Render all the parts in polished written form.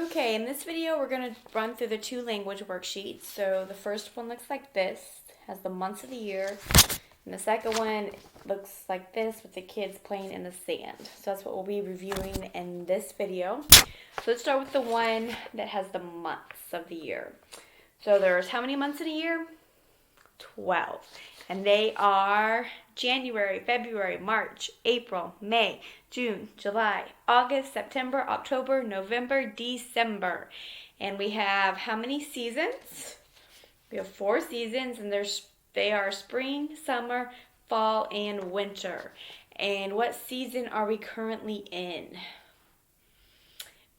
Okay, in this video we're going to run through the two language worksheets. So the first one looks like this, has the months of the year, and the second one looks like this with the kids playing in the sand. So that's what we'll be reviewing in this video. So let's start with the one that has the months of the year. So there's how many months in a year? 12. And they are January, February, March, April, May, June, July, August, September, October, November, December. And we have how many seasons? We have 4 seasons, and they are spring, summer, fall, and winter. And what season are we currently in?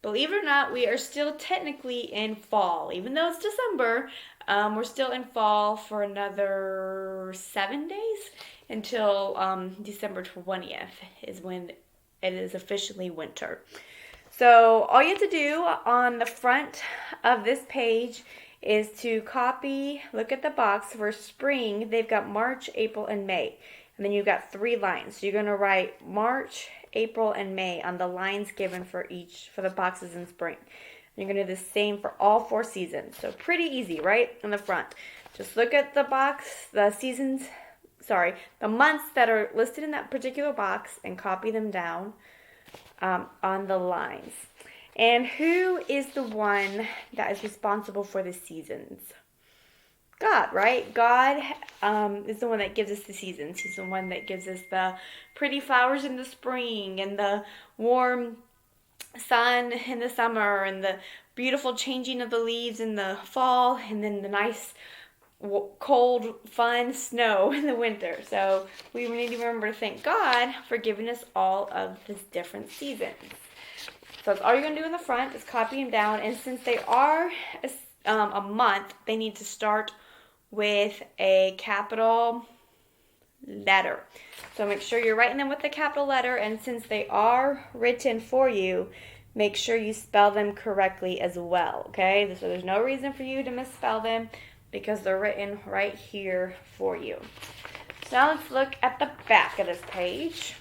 Believe it or not, we are still technically in fall. Even though it's December, we're still in fall for another 7 days until December 20th is when it is officially winter. So all you have to do on the front of this page is to copy, look at the box for spring. They've got March, April, and May. And then you've got 3 lines. So you're going to write March, April, and May on the lines given for the boxes in spring. And you're going to do the same for all 4 seasons. So pretty easy, right? In the front. Just look at the box, the months that are listed in that particular box and copy them down on the lines. And who is the one that is responsible for the seasons? God, right? God is the one that gives us the seasons. He's the one that gives us the pretty flowers in the spring and the warm sun in the summer and the beautiful changing of the leaves in the fall and then the nice cold, fun snow in the winter. So we need to remember to thank God for giving us all of these different seasons. So that's all you're going to do in the front is copy them down. And since they are a month, they need to start with a capital letter. So make sure you're writing them with the capital letter, and since they are written for you, make sure you spell them correctly as well, okay? So there's no reason for you to misspell them because they're written right here for you. So now let's look at the back of this page.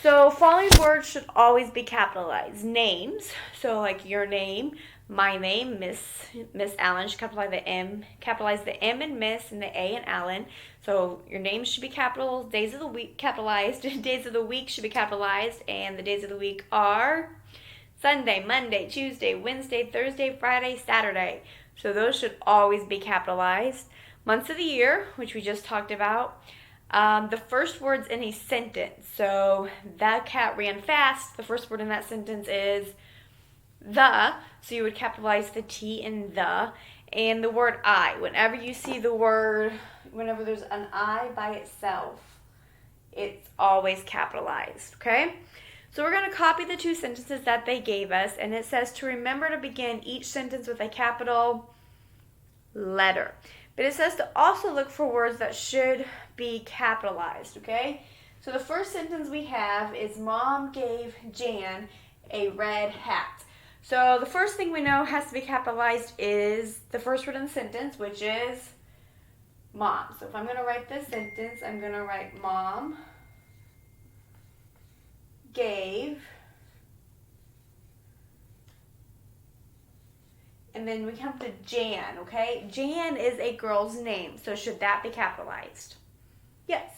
So following words should always be capitalized. Names, so like your name, my name, Miss Allen, should capitalize the M in Miss and the A in Allen. So your name should be capital, days of the week capitalized, days of the week should be capitalized, and the days of the week are Sunday, Monday, Tuesday, Wednesday, Thursday, Friday, Saturday. So those should always be capitalized. Months of the year, which we just talked about. The first word's in a sentence. So that cat ran fast. The first word in that sentence is the. So you would capitalize the T in the. And the word I. Whenever you see the word, whenever there's an I by itself, it's always capitalized. Okay? So we're going to copy the 2 sentences that they gave us. And it says to remember to begin each sentence with a capital letter. But it says to also look for words that should be capitalized, okay? So the first sentence we have is Mom gave Jan a red hat. So the first thing we know has to be capitalized is the first word in the sentence, which is Mom. So if I'm going to write this sentence, I'm going to write Mom gave, and then we come to Jan, okay? Jan is a girl's name, so should that be capitalized? Yes.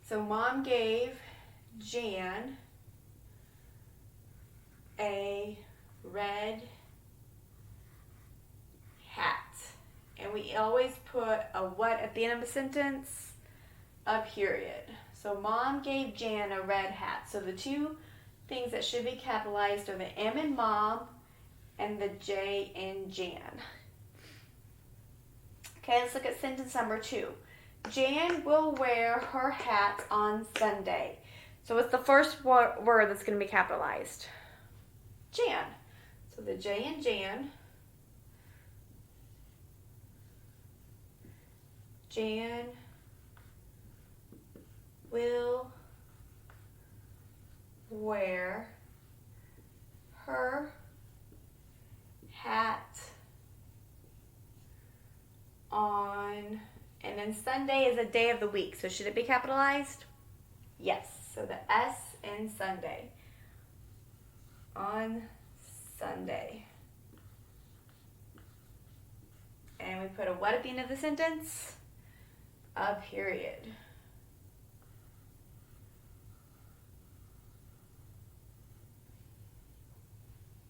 So Mom gave Jan a red hat. And we always put a what at the end of a sentence? A period. So Mom gave Jan a red hat. So the 2 things that should be capitalized are the M in Mom and the J in Jan. Okay, let's look at sentence number 2. Jan will wear her hat on Sunday. So what's the first word that's going to be capitalized? Jan. So the J in Jan. Jan will wear her hat on, and then Sunday is a day of the week, so should it be capitalized? Yes, so the S in Sunday. On Sunday. And we put a what at the end of the sentence? A period.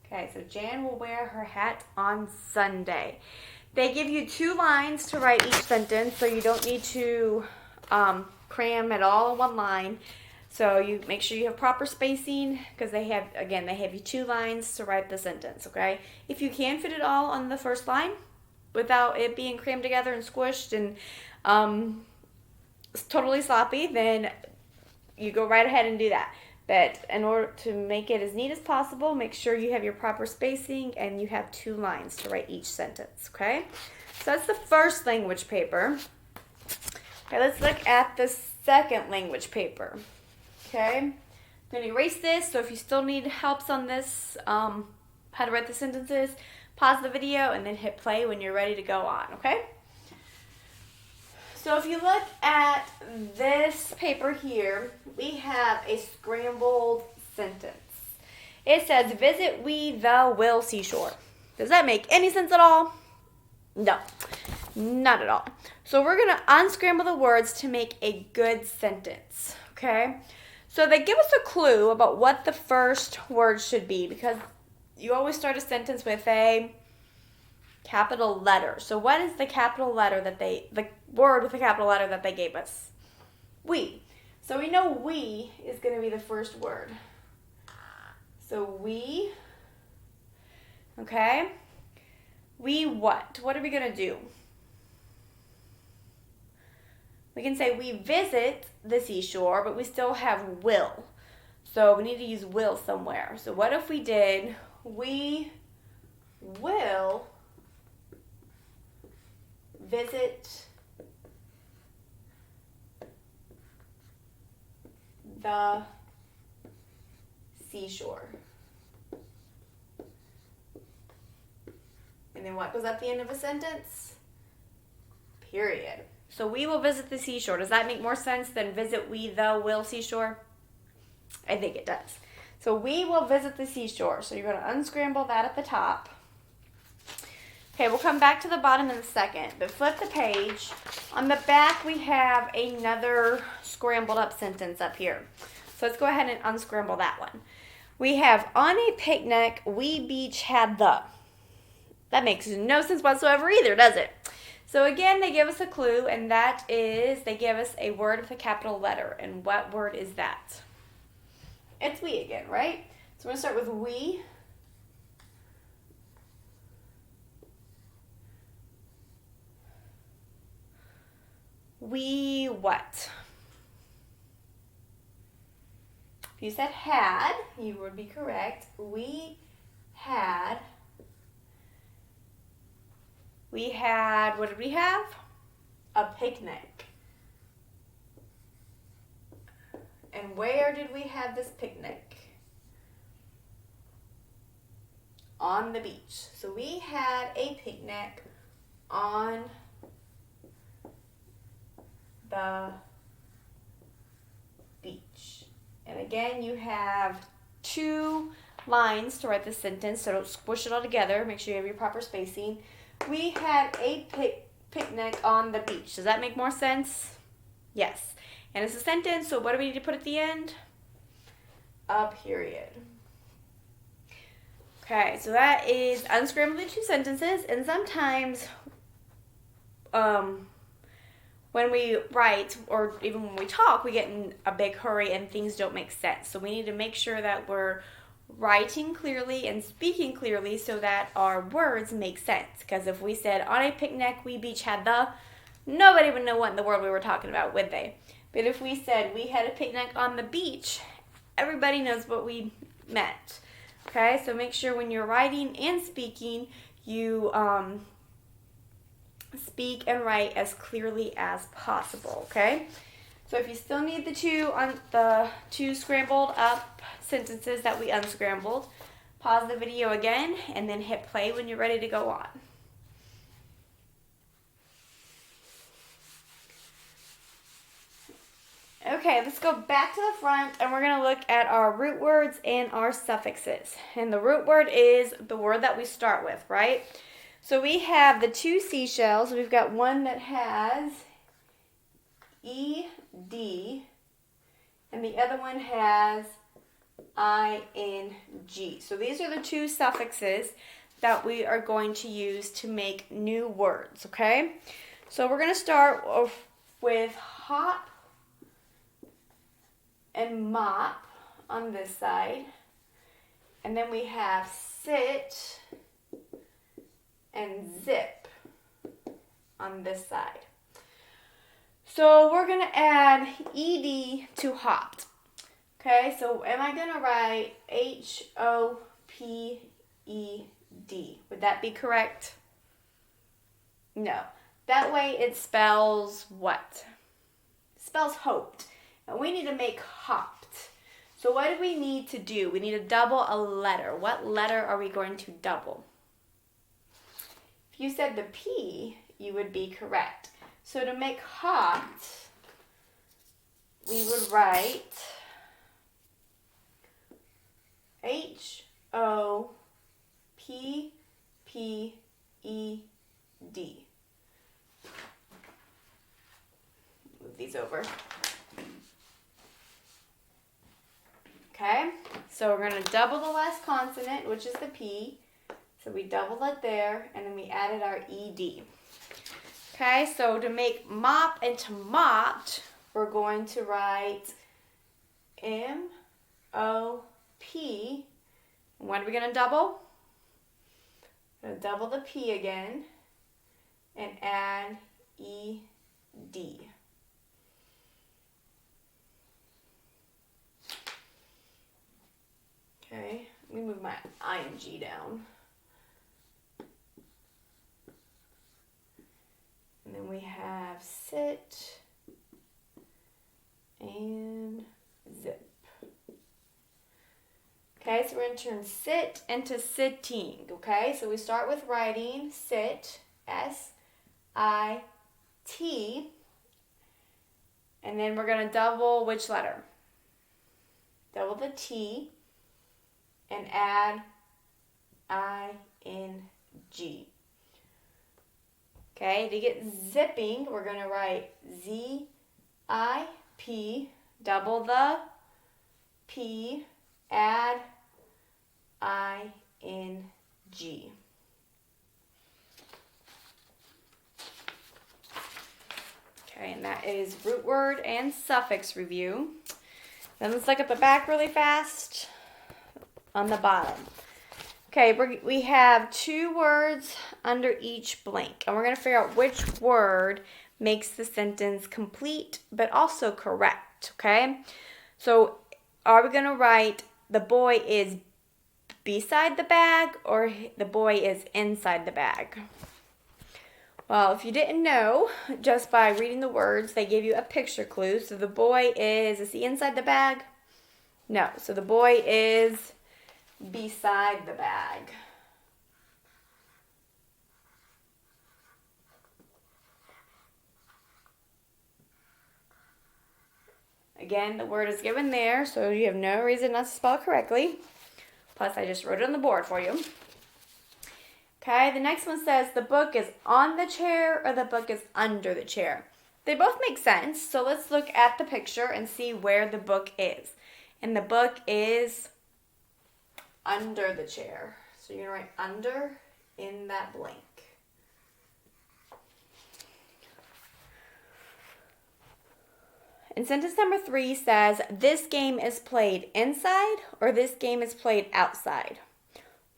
Okay, so Jan will wear her hat on Sunday. They give you 2 lines to write each sentence, so you don't need to cram it all in one line. So you make sure you have proper spacing, because they have you 2 lines to write the sentence, okay? If you can fit it all on the first line without it being crammed together and squished and totally sloppy, then you go right ahead and do that. But in order to make it as neat as possible, make sure you have your proper spacing and you have 2 lines to write each sentence, okay? So that's the first language paper. Okay, let's look at the second language paper. Okay, I'm going to erase this, so if you still need helps on this, how to write the sentences, pause the video and then hit play when you're ready to go on, okay? So if you look at this paper here, we have a scrambled sentence. It says, visit we the Will seashore. Does that make any sense at all? No, not at all. So we're going to unscramble the words to make a good sentence, okay? So they give us a clue about what the first word should be, because you always start a sentence with a capital letter. So what is the capital letter the word with the capital letter that they gave us? We. So we know we is going to be the first word. So we, okay. We what? What are we going to do? We can say we visit the seashore, but we still have will. So we need to use will somewhere. So what if we did, we will visit the seashore. And then what goes at the end of a sentence? Period. So we will visit the seashore. Does that make more sense than visit we the will seashore? I think it does. So we will visit the seashore. So you're going to unscramble that at the top. Okay, we'll come back to the bottom in a second, but flip the page. On the back, we have another scrambled up sentence up here. So let's go ahead and unscramble that one. We have, on a picnic, we beach had the. That makes no sense whatsoever either, does it? So again, they give us a clue, and that is, they give us a word with a capital letter. And what word is that? It's we again, right? So we're going to start with we. We what? If you said had, you would be correct. We had, what did we have? A picnic. And where did we have this picnic? On the beach. So we had a picnic on the beach. And again, you have 2 lines to write the sentence, so don't squish it all together. Make sure you have your proper spacing. We had a picnic on the beach. Does that make more sense? Yes. And it's a sentence, so what do we need to put at the end? A period. Okay, so that is unscrambling 2 sentences, and sometimes when we write or even when we talk, we get in a big hurry and things don't make sense. So we need to make sure that we're writing clearly and speaking clearly so that our words make sense. Because if we said, on a picnic, we beach had the, nobody would know what in the world we were talking about, would they? But if we said, we had a picnic on the beach, everybody knows what we meant. Okay, so make sure when you're writing and speaking, you speak and write as clearly as possible, okay? So if you still need the two scrambled up sentences that we unscrambled, pause the video again and then hit play when you're ready to go on. Okay, let's go back to the front and we're going to look at our root words and our suffixes. And the root word is the word that we start with, right? So we have the two seashells. We've got one that has ED and the other one has ING. So these are the two suffixes that we are going to use to make new words, okay? So we're going to start with hop and mop on this side. And then we have sit and zip on this side. So we're going to add ed to hopped. Okay, so am I going to write HOPED? Would that be correct? No. That way it spells what? It spells hoped. And we need to make hopped. So what do we need to do? We need to double a letter. What letter are we going to double? If you said the P, you would be correct. So to make hopped, we would write HOPPED. Move these over. Okay, so we're going to double the last consonant, which is the P. So we doubled it there, and then we added our ED. Okay, so to make mop into mopped, we're going to write M-O-P. And what are we going to double? We're going to double the P again and add E-D. Okay, let me move my ing down. And then we have sit and zip. Okay, so we're going to turn sit into sitting. Okay, so we start with writing sit, S-I-T, and then we're going to double which letter? Double the T and add I-N-G. Okay, to get zipping, we're going to write Z-I-P, double the P, add I-N-G. Okay, and that is root word and suffix review. Then let's look at the back really fast on the bottom. Okay, we have two words under each blank, and we're going to figure out which word makes the sentence complete but also correct, okay? So are we going to write the boy is beside the bag or the boy is inside the bag? Well, if you didn't know, just by reading the words, they gave you a picture clue. So the boy is he inside the bag? No, so the boy is beside the bag. Again, the word is given there, so you have no reason not to spell it correctly. Plus, I just wrote it on the board for you. Okay, the next one says the book is on the chair or the book is under the chair. They both make sense, so let's look at the picture and see where the book is. And the book is under the chair. So you're going to write under in that blank. And sentence number 3 says, this game is played inside or this game is played outside.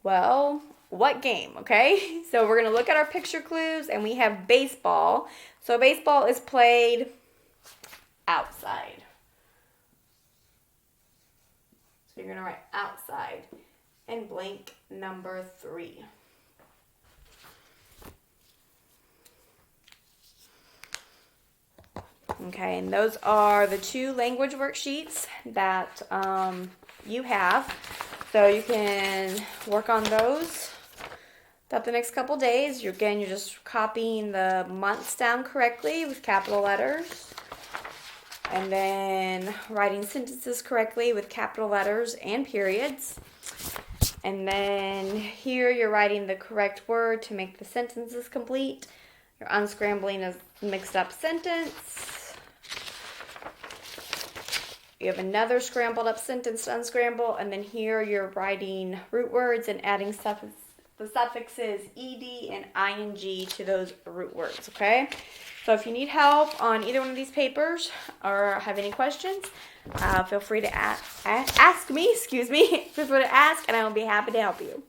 Well, what game, okay? So we're going to look at our picture clues and we have baseball. So baseball is played outside. So you're going to write outside and blank number 3. Okay, and those are the 2 language worksheets that you have. So you can work on those throughout the next couple days. You're just copying the months down correctly with capital letters. And then writing sentences correctly with capital letters and periods. And then here you're writing the correct word to make the sentences complete. You're unscrambling a mixed up sentence. You have another scrambled up sentence to unscramble. And then here you're writing root words and adding the suffixes ed and ing to those root words, okay? So if you need help on either one of these papers or have any questions, feel free to ask me, feel free to ask, and I will be happy to help you.